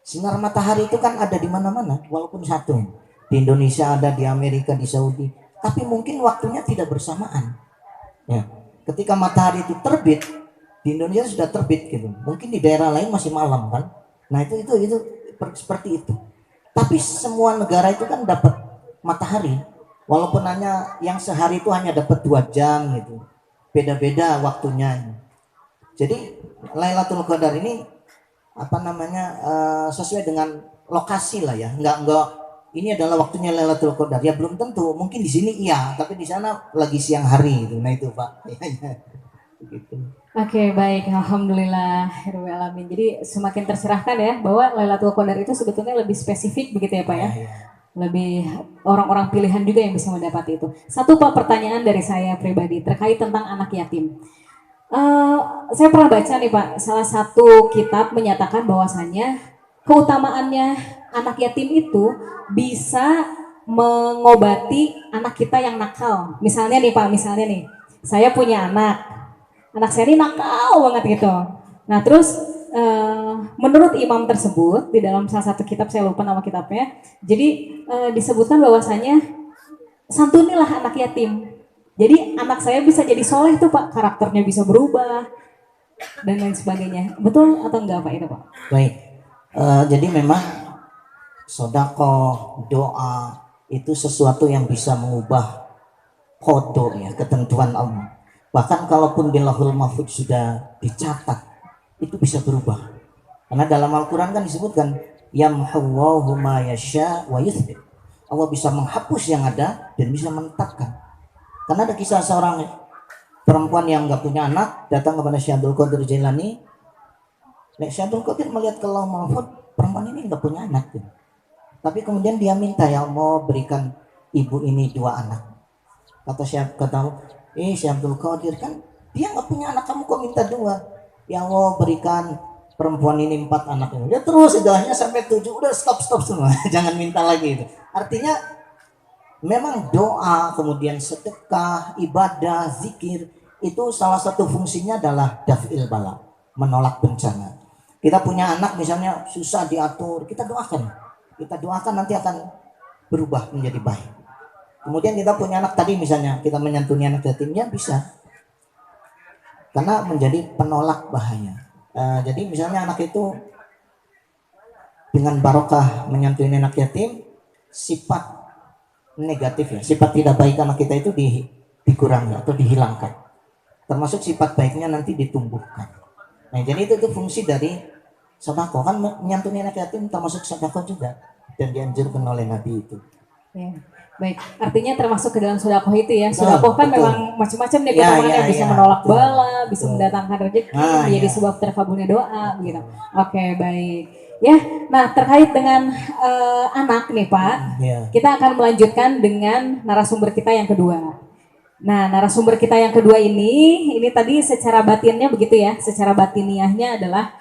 Sinar matahari itu kan ada di mana-mana, walaupun satu. Di Indonesia ada, di Amerika, di Saudi, tapi mungkin waktunya tidak bersamaan. Ya, ketika matahari itu terbit, di Indonesia sudah terbit gitu. Mungkin di daerah lain masih malam kan. Nah itu seperti itu. Tapi semua negara itu kan dapat matahari. Walaupun hanya yang sehari itu hanya dapat 2 jam gitu. Beda-beda waktunya. Jadi Lailatul Qadar ini sesuai dengan lokasi lah ya. Enggak ini adalah waktunya Lailatul Qadar. Ya belum tentu. Mungkin di sini iya, tapi di sana lagi siang hari gitu. Nah itu Pak. Begitu. Oke, baik. Alhamdulillah. Alamin. Jadi semakin tercerahkan ya bahwa Lailatul Qadar itu sebetulnya lebih spesifik begitu ya Pak ya. Lebih orang-orang pilihan juga yang bisa mendapat itu. Satu Pak pertanyaan dari saya pribadi terkait tentang anak yatim. Saya pernah baca nih Pak, salah satu kitab menyatakan bahwasannya keutamaannya anak yatim itu bisa mengobati anak kita yang nakal. Misalnya nih Pak, saya punya anak saya ini nakal banget gitu. Nah terus menurut imam tersebut di dalam salah satu kitab, saya lupa nama kitabnya, jadi disebutkan bahwasanya santunilah anak yatim. Jadi anak saya bisa jadi soleh tuh Pak, karakternya bisa berubah dan lain sebagainya. Betul atau enggak Pak itu Pak? Baik. Jadi memang sedekah, doa itu sesuatu yang bisa mengubah qada ya, ketentuan Allah. Bahkan kalaupun di Lauhul Mahfuz sudah dicatat, itu bisa berubah. Karena dalam Al-Quran kan disebutkan yamhullahu ma yasha wa yuthbit. Allah bisa menghapus yang ada dan bisa menetapkan. Karena ada kisah seorang perempuan yang nggak punya anak datang kepada Syekh Abdul Qadir Jailani. Syekh Abdul Qadir melihat ke Lauhul Mahfuz, perempuan ini nggak punya anak. Tapi kemudian dia minta, ya Allah berikan ibu ini 2 anak. Kata Syekh Abdul Qadir, kan dia nggak punya anak, kamu kok minta 2? Ya Allah berikan perempuan ini 4 anak. Dia terus segalanya sampai 7. Udah stop semua. Jangan minta lagi itu. Artinya memang doa, kemudian sedekah, ibadah, zikir itu salah satu fungsinya adalah daf'il bala, menolak bencana. Kita punya anak misalnya susah diatur, kita doakan nanti akan berubah menjadi baik. Kemudian kita punya anak tadi misalnya kita menyantuni anak yatimnya bisa, karena menjadi penolak bahaya. Jadi misalnya anak itu dengan barokah menyantuni anak yatim, sifat negatif ya, sifat tidak baik anak kita itu dikurangi atau dihilangkan. Termasuk sifat baiknya nanti ditumbuhkan. Nah, jadi itu fungsi dari sedekah kan, menyantuni anak yatim termasuk sedekah juga dan dianjurkan oleh Nabi itu. Ya. Baik, artinya termasuk ke dalam sedekah itu ya. Sedekah kan betul. memang macam-macam nih Ya, keutamaan yang bisa menolak betul. bala, bisa Betul. mendatangkan rezeki, Ah, menjadi ya. sebab terkabulnya doa begitu. Oke, baik. Ya, nah terkait dengan anak nih Pak, Ya. kita akan melanjutkan dengan narasumber kita yang kedua. Nah, narasumber kita yang kedua ini tadi secara batinnya begitu ya, secara batiniahnya adalah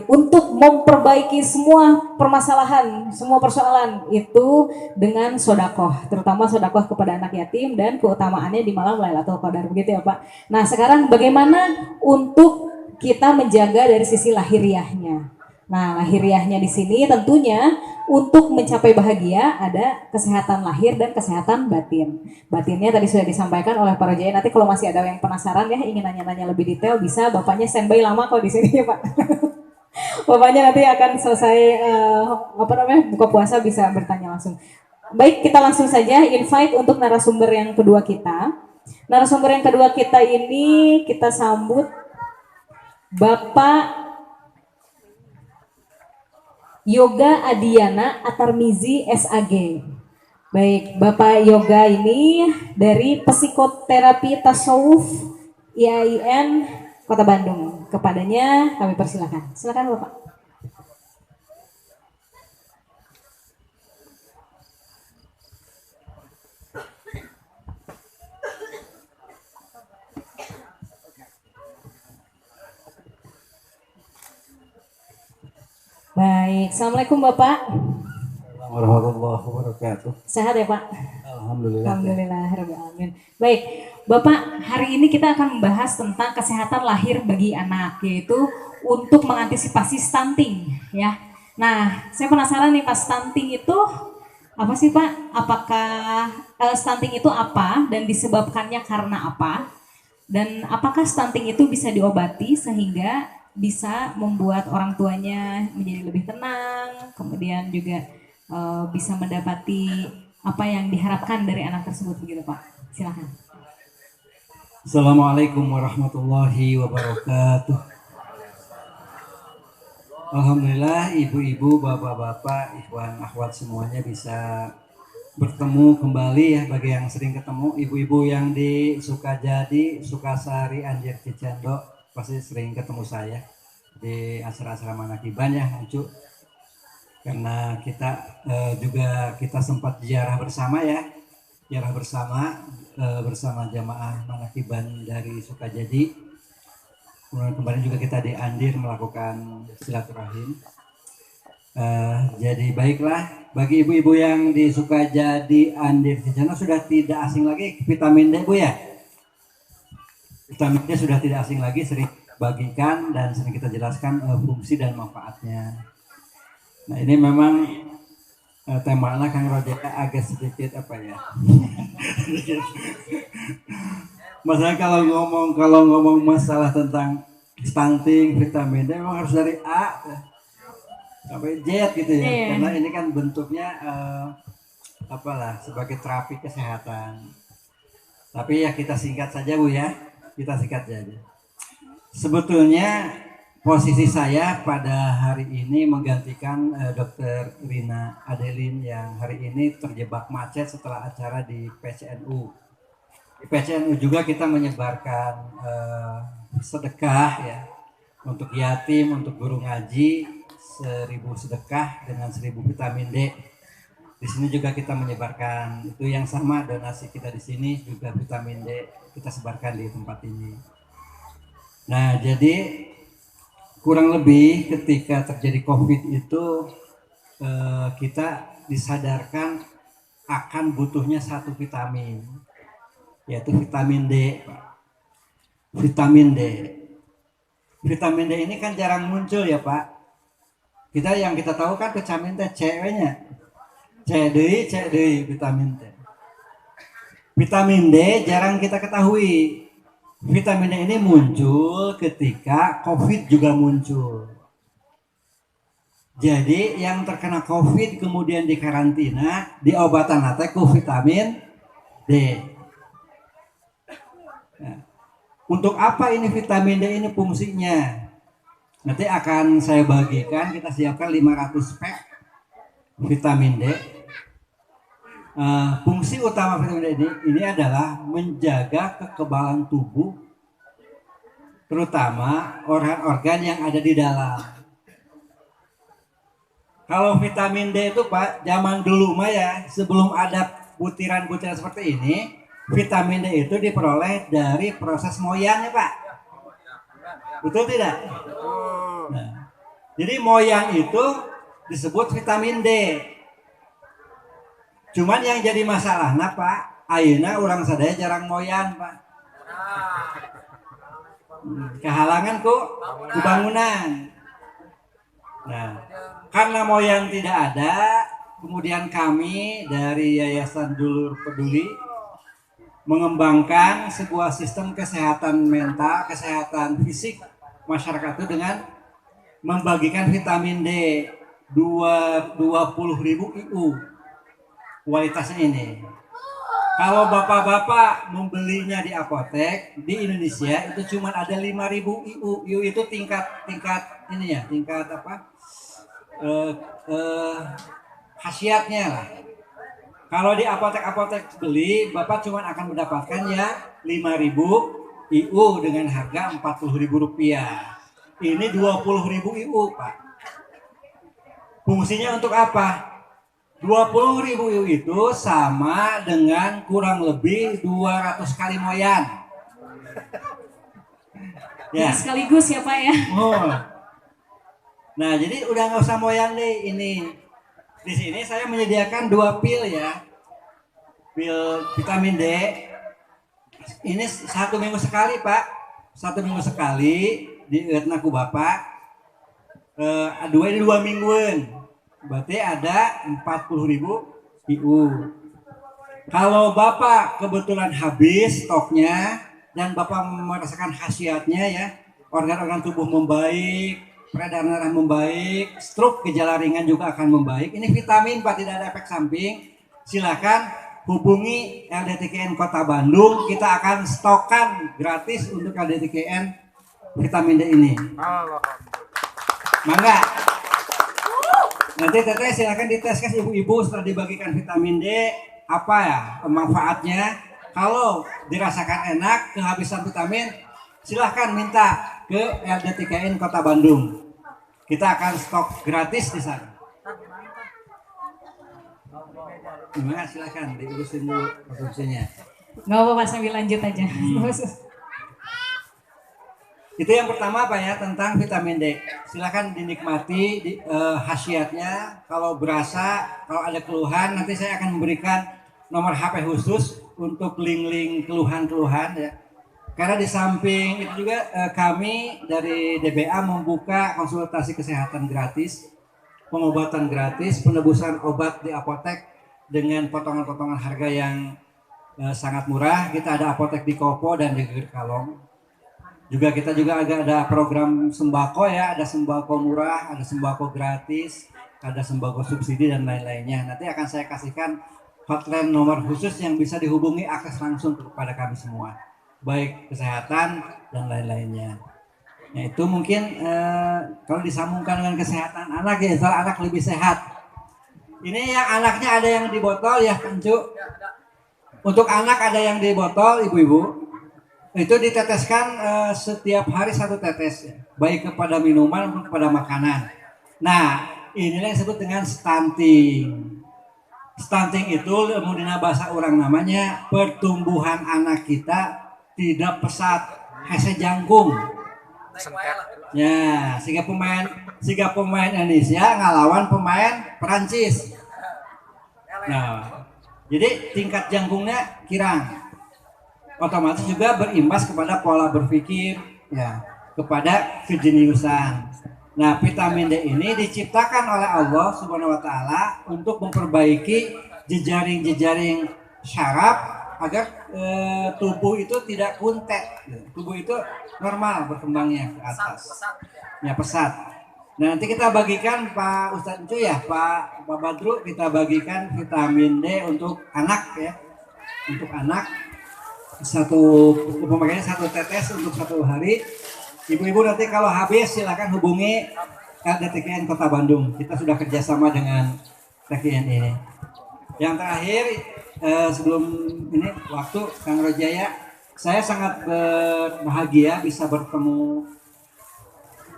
untuk memperbaiki semua permasalahan, semua persoalan itu dengan sodakoh, terutama sodakoh kepada anak yatim dan keutamaannya di malam Lailatul Qadar begitu ya Pak. Nah, sekarang bagaimana untuk kita menjaga dari sisi lahiriahnya? Nah, lahiriahnya di sini tentunya untuk mencapai bahagia ada kesehatan lahir dan kesehatan batin. Batinnya tadi sudah disampaikan oleh Pak Rojaya. Nanti kalau masih ada yang penasaran ya, ingin nanya-nanya lebih detail, bisa bapaknya standby lama kok di sini ya Pak. Bapaknya nanti akan selesai buka puasa bisa bertanya langsung. Baik, kita langsung saja invite untuk narasumber yang kedua kita. Narasumber yang kedua kita ini kita sambut Bapak Yoga Adiana Atarmizi SAG. Baik, Bapak Yoga ini dari Psikoterapi Tasawuf IAIN Kota Bandung. Kepadanya kami persilakan. Silakan Bapak. Baik, Assalamualaikum Bapak. Warahmatullahi wabarakatuh. Sehat ya Pak? Alhamdulillah. Alhamdulillahirrahmanirrahim. Baik, Bapak, hari ini kita akan membahas tentang kesehatan lahir bagi anak, yaitu untuk mengantisipasi stunting ya. Nah, saya penasaran nih Pak, stunting itu apa sih Pak? Apakah stunting itu apa dan disebabkannya karena apa? Dan apakah stunting itu bisa diobati sehingga bisa membuat orang tuanya menjadi lebih tenang, kemudian juga bisa mendapati apa yang diharapkan dari anak tersebut begitu Pak. Silakan. Assalamualaikum warahmatullahi wabarakatuh. Alhamdulillah ibu-ibu, bapak-bapak, ikhwan, akhwat semuanya bisa bertemu kembali ya, bagi yang sering ketemu. Ibu-ibu yang di Sukajadi, Sukasari, Anjir, Cicendo pasti sering ketemu saya di acara-acara manakiban ya, Ancu. Karena kita juga kita sempat ziarah bersama ya, ziarah bersama bersama jamaah manakiban dari Sukajadi. Kemudian kemarin juga kita di Andir melakukan silaturahim. Jadi baiklah, bagi ibu-ibu yang di Sukajadi, Andir, Cicendo sudah tidak asing lagi vitamin D Bu ya. Vitamin D sudah tidak asing lagi, sering bagikan dan sering kita jelaskan fungsi dan manfaatnya. Nah ini memang temanya Kang Roja agak sedikit apa ya. Masalah kalau ngomong masalah tentang stunting, vitamin D memang harus dari A sampai Z gitu ya. Iya. Karena ini kan bentuknya apalah sebagai terapi kesehatan. Tapi ya kita singkat saja Bu ya. Kita singkat saja. Sebetulnya posisi saya pada hari ini menggantikan Dr. Rina Adelin yang hari ini terjebak macet setelah acara di PCNU. Di PCNU juga kita menyebarkan sedekah ya untuk yatim, untuk guru ngaji 1000 sedekah dengan 1000 vitamin D. Di sini juga kita menyebarkan itu yang sama, donasi kita di sini juga vitamin D kita sebarkan di tempat ini. Nah, jadi kurang lebih ketika terjadi COVID itu kita disadarkan akan butuhnya satu vitamin, yaitu vitamin D. Vitamin D. Vitamin D ini kan jarang muncul ya Pak. Yang kita tahu kan vitamin D ceweknya. C deui vitamin D. Vitamin D jarang kita ketahui. Vitamin D ini muncul ketika COVID juga muncul. Jadi yang terkena COVID kemudian dikarantina, diobatan ku vitamin D. Nah, untuk apa ini vitamin D ini fungsinya? Nanti akan saya bagikan, kita siapkan 500 pack vitamin D. Fungsi utama vitamin D ini adalah menjaga kekebalan tubuh, terutama organ-organ yang ada di dalam. Kalau vitamin D itu Pak, zaman dulu mah ya, sebelum ada butiran-butiran seperti ini, vitamin D itu diperoleh dari proses moyang ya Pak. Betul tidak? Nah, jadi moyang itu disebut vitamin D. Cuman yang jadi masalah Pak, ayeuna urang sadaya jarang moyang Pak. Kehalangan ku bangunan. Nah, karena moyang tidak ada, kemudian kami dari Yayasan Dulur Peduli mengembangkan sebuah sistem kesehatan mental, kesehatan fisik masyarakat itu dengan membagikan vitamin D 20.000 IU kualitasnya ini. Kalau bapak-bapak membelinya di apotek di Indonesia itu cuma ada 5.000 IU. IU itu tingkat ini ya, tingkat apa? Khasiatnya lah. Kalau di apotek-apotek beli, bapak cuma akan mendapatkan ya 5.000 IU dengan harga Rp40.000. Ini 20.000 IU Pak. Fungsinya untuk apa? 20.000 IU itu sama dengan kurang lebih 200 kali moyan. Ya. Sekaligus ya Pak ya. Oh. Nah, jadi udah nggak usah moyang deh ini. Di sini saya menyediakan 2 pil ya. Pil vitamin D. Ini 1 minggu sekali, Pak. 1 minggu sekali dieutna ku Bapak. Ini 2 mingguan. Berarti ada 40.000 IU. Kalau Bapak kebetulan habis stoknya dan Bapak merasakan khasiatnya ya, organ-organ tubuh membaik, peredaran darah membaik, stroke gejala ringan juga akan membaik. Ini vitamin Pak, tidak ada efek samping. Silakan hubungi LDTKN Kota Bandung, kita akan stokkan gratis untuk LDTKN vitamin D ini. Mangga. Nanti teteh silakan diteskan ibu-ibu setelah dibagikan vitamin D apa ya manfaatnya. Kalau dirasakan enak, kehabisan vitamin, silahkan minta ke LDTKN Kota Bandung. Kita akan stok gratis di sana. Nah, silahkan diurusin dulu produksinya. Nggak apa-apa, sambil lanjut aja. Itu yang pertama Pak ya, tentang vitamin D. Silahkan dinikmati khasiatnya. Kalau berasa, kalau ada keluhan, nanti saya akan memberikan nomor HP khusus untuk link-link keluhan-keluhan ya. Karena di samping itu juga kami dari DBA membuka konsultasi kesehatan gratis, pengobatan gratis, penebusan obat di apotek dengan potongan-potongan harga yang sangat murah. Kita ada apotek di Kopo dan di Gerkalong. Juga kita juga ada program sembako ya, ada sembako murah, ada sembako gratis, ada sembako subsidi dan lain-lainnya. Nanti akan saya kasihkan hotline nomor khusus yang bisa dihubungi akses langsung kepada kami semua, baik kesehatan dan lain-lainnya. Nah itu mungkin kalau disambungkan dengan kesehatan anak ya, soal anak lebih sehat. Ini yang anaknya ada yang di botol ya Kancu. Untuk anak ada yang di botol ibu-ibu. Itu diteteskan setiap hari 1 tetes, baik kepada minuman maupun kepada makanan. Nah inilah yang disebut dengan stunting. Stunting itu kemudian bahasa orang namanya pertumbuhan anak kita tidak pesat, hese jangkung. Ya, sehingga pemain Indonesia ngalawan pemain Perancis. Nah, jadi tingkat jangkungnya kirang. Otomatis juga berimbas kepada pola berpikir, ya, kepada kejeniusan. Nah, vitamin D ini diciptakan oleh Allah Subhanahu wa taala untuk memperbaiki jejaring-jejaring syaraf agar tubuh itu tidak kuntet, tubuh itu normal berkembangnya ke atas, ya pesat. Nah nanti kita bagikan Pak Ustadz itu ya Pak Badru, kita bagikan vitamin D untuk anak ya, untuk anak satu pemakaiannya 1 tetes untuk 1 hari. Ibu-ibu nanti kalau habis silakan hubungi TKN Kota Bandung. Kita sudah kerjasama dengan TKN ini. Yang terakhir sebelum ini waktu Kang Rojaya, saya sangat bahagia bisa bertemu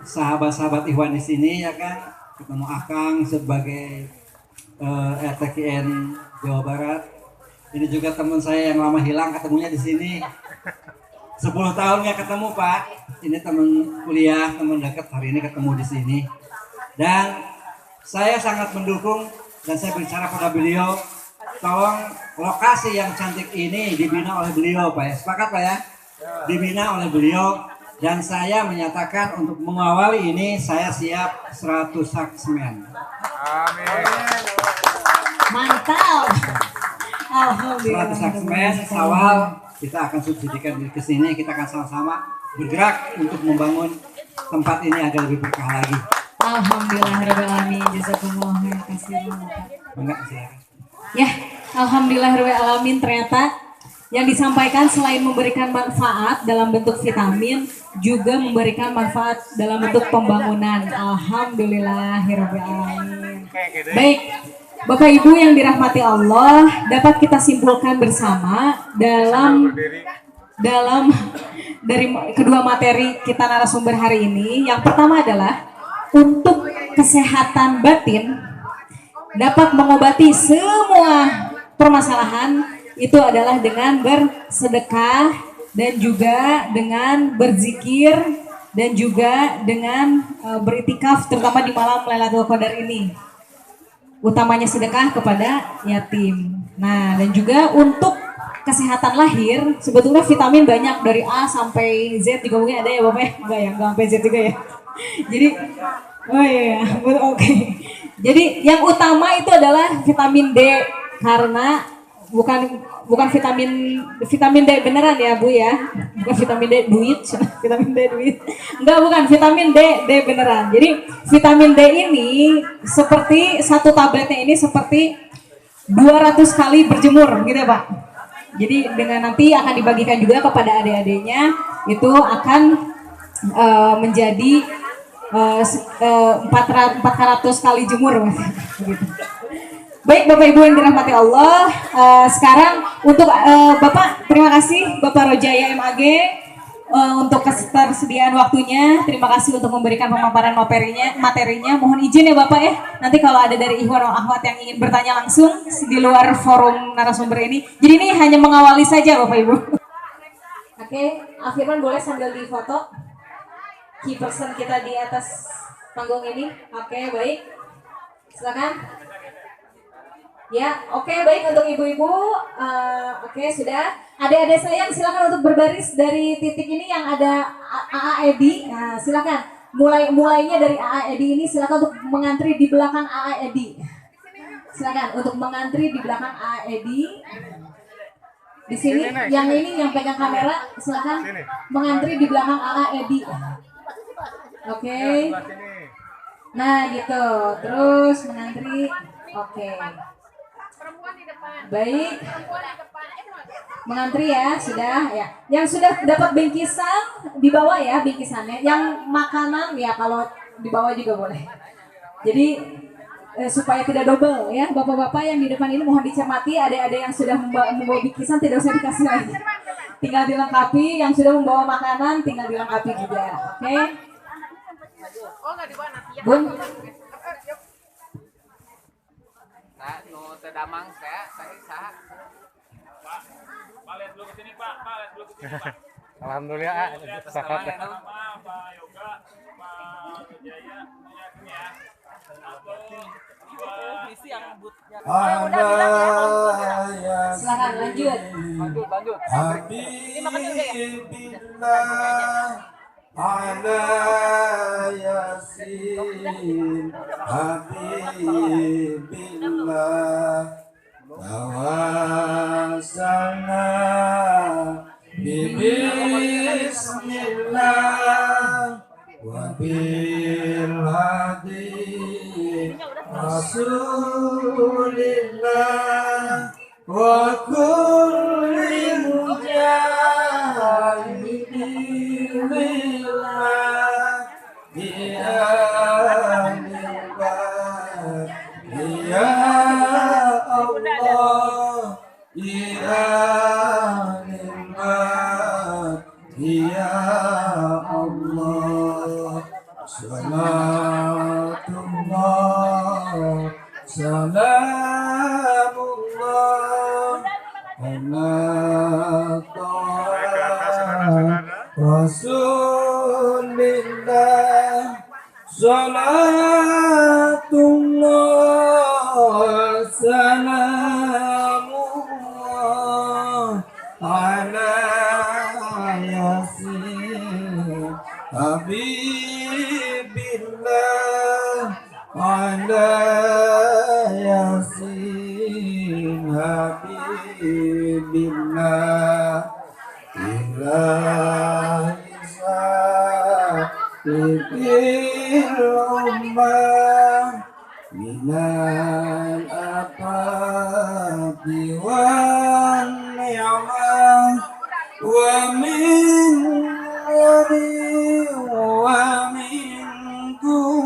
sahabat-sahabat Ikhwan di sini ya kan, ketemu Akang sebagai TKN Jawa Barat. Ini juga teman saya yang lama hilang ketemunya di sini. 10 tahun nggak ketemu Pak. Ini teman kuliah, teman dekat, hari ini ketemu di sini. Dan saya sangat mendukung dan saya bicara pada beliau, tolong lokasi yang cantik ini dibina oleh beliau Pak ya. Sepakat Pak ya? Dibina oleh beliau dan saya menyatakan untuk mengawali ini saya siap 100 sak semen. Amin. Mantap. Alhamdulillah. 100 sak semen awal kita akan subsidikan ke sini, kita akan sama-sama bergerak untuk membangun tempat ini agar lebih berkah lagi. Alhamdulillahirabbil alamin. Jazakumullah khairan. Enggak silakan. Ya, alhamdulillahirabbil alamin, ternyata yang disampaikan selain memberikan manfaat dalam bentuk vitamin juga memberikan manfaat dalam bentuk pembangunan. Alhamdulillahirabbil alamin. Baik, Bapak Ibu yang dirahmati Allah, dapat kita simpulkan bersama dalam dari kedua materi kita narasumber hari ini. Yang pertama adalah untuk kesehatan batin dapat mengobati semua permasalahan itu adalah dengan bersedekah dan juga dengan berzikir dan juga dengan beriktikaf terutama di malam Lailatul Qadar ini. Utamanya sedekah kepada yatim. Nah, dan juga untuk kesehatan lahir sebetulnya vitamin banyak dari A sampai Z juga mungkin ada ya Bapak ya? Enggak ya, enggak sampai Z juga ya. Jadi oh iya, oke. Jadi yang utama itu adalah vitamin D karena bukan vitamin D beneran ya Bu ya, bukan vitamin D duit, vitamin D duit, bukan vitamin D beneran. Jadi vitamin D ini seperti satu tabletnya ini seperti 200 kali berjemur gitu ya Pak. Jadi dengan nanti akan dibagikan juga kepada adik-adiknya itu akan menjadi 400 kali jemur gitu. Baik Bapak Ibu yang dirahmati Allah, sekarang untuk Bapak, terima kasih Bapak Rojaya MAG untuk ketersediaan waktunya. Terima kasih untuk memberikan pemaparan materinya. Mohon izin ya Bapak ya, nanti kalau ada dari Ikhwan atau Akhwat yang ingin bertanya langsung di luar forum narasumber ini. Jadi ini hanya mengawali saja Bapak Ibu. Oke, Afirman boleh sambil difoto key person kita di atas panggung ini. Oke, baik. Silakan. Ya, oke, baik untuk ibu-ibu. Oke, sudah. Adik-adik sayang, silakan untuk berbaris dari titik ini yang ada AAED. Nah, silakan. Mulainya dari AAED ini, silakan untuk mengantri di belakang AAED. Silakan untuk mengantri di belakang AAED. Di sini, yang ini yang pegang kamera, silakan mengantri di belakang AAED. Oke. Nah, gitu. Terus mengantri. Oke. Baik. Mengantri ya, sudah ya. Yang sudah dapat bingkisan di bawah ya bingkisannya. Yang makanan ya kalau di bawah juga boleh. Jadi supaya tidak double ya, bapak-bapak yang di depan ini mohon dicermati. Ada yang sudah membawa bingkisan tidak usah dikasih lagi. Tinggal dilengkapi. Yang sudah membawa makanan tinggal dilengkapi juga. Oke. Bun. Damang saya saha. Pak, lihat dulu ke sini, Pak. Lihat dulu ke sini, Pak. Alhamdulillah, sepakat. Pak Yoga, Pak Jaya, ya. Misi yang butnya. Silakan lanjut. Lanjut. Ala Yasin Habibillah Tawassalna Bismillah wa bil hadi Rasulillah wa kulli mujahidin billah ya Allah ya Ya Allah, salatullah, salamullah, ala ta'ala Rasulillah, salatullah, salamullah, ala Yasin Habibillah ala Yasin Habibillah ilaha Ibil ummah minal afati wan ni'mah ومن غني ومنكم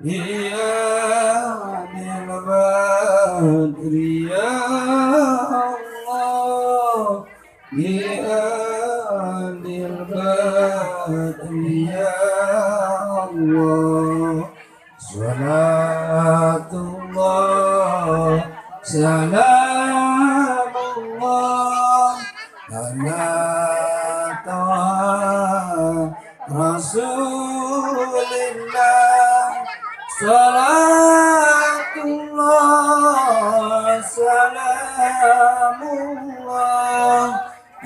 يا بالبدر يا الله يا بالبدر يا الله صلاة الله سلام الله ala ta'a Rasulillah salatullah salamullah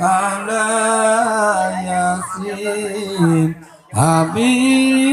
ala Yasin Habib